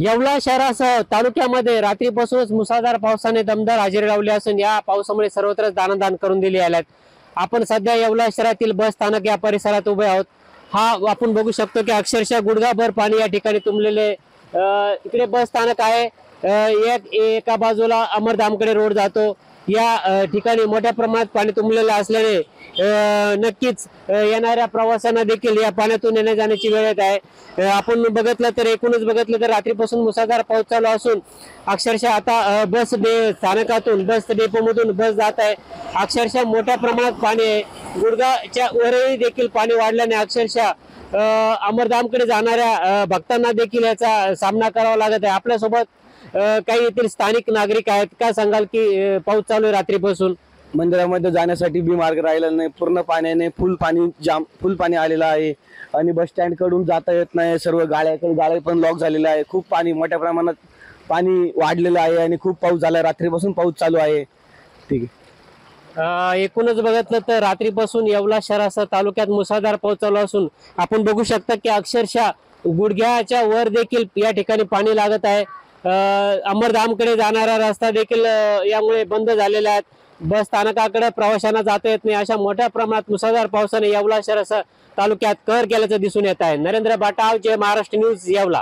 येवला शहरासह तालुक्यामध्ये रात्रीपासूनच मुसळधार पावसाने दमदार हजेरी लावली असून या पावसामुळे सर्वत्र दाणादाण करून दिली आहेत। आपण सध्या येवला शहरातील बस स्थानक या परिसरात उभे आहोत। हा आपण बघू शकतो की अक्षरशः गुडघाभर पाणी या ठिकाणी तुंबलेले इकडे बस स्थानक आहे। एका बाजूला अमरधामकडे रोड जातो। या ठिकाणी मोठ्या प्रमाणात पाणी तुंबलेलं असल्याने नक्कीच येणाऱ्या प्रवाशांना देखील या पाण्यातून येण्या जाण्याची वेळ येत आहे। आपण बघितलं तर एकूणच बघितलं तर रात्रीपासून मुसळधार पाऊस चालू असून अक्षरशः आता बस स्थानकातून बस डेपोमधून बस जात आहे। अक्षरशः मोठ्या प्रमाणात पाणी आहे। गुडघाच्या वरही देखील पाणी वाढल्याने अक्षरशः अमरधामकडे जाणाऱ्या भक्तांना देखील याचा सामना करावा लागत आहे। आपल्यासोबत काही येथील स्थानिक नागरिक आहेत। काय सांगाल की पाऊस चालू आहे रात्रीपासून? मंदिरामध्ये जाण्यासाठी बी मार्ग राहिला नाही, पूर्ण पाण्याने फुल पाणी आलेलं आहे आणि बस स्टँड कडून जाता येत नाही। सर्व गाड्या पण लॉक झालेले आहे। खूप पाणी मोठ्या प्रमाणात पाणी वाढलेलं आहे आणि खूप पाऊस झाला, रात्रीपासून पाऊस चालू आहे। ठीक आहे। एकूणच बघितलं तर रात्रीपासून येवला शहरासह तालुक्यात मुसळधार पाऊस चालू असून आपण बघू शकता की अक्षरशः गुडघ्याच्या वर देखील या ठिकाणी पाणी लागत आहे। अमरधामकडे जाणारा रस्ता देखील यामुळे बंद झालेला आहे। बस स्थानकाकडे प्रवाशांना जाता येत नाही। अशा मोठ्या प्रमाणात मुसळधार पावसाने येवला शहरासह तालुक्यात कहर केल्याचं दिसून येत आहे। नरेंद्र बाटाव, जय महाराष्ट्र न्यूज, येवला।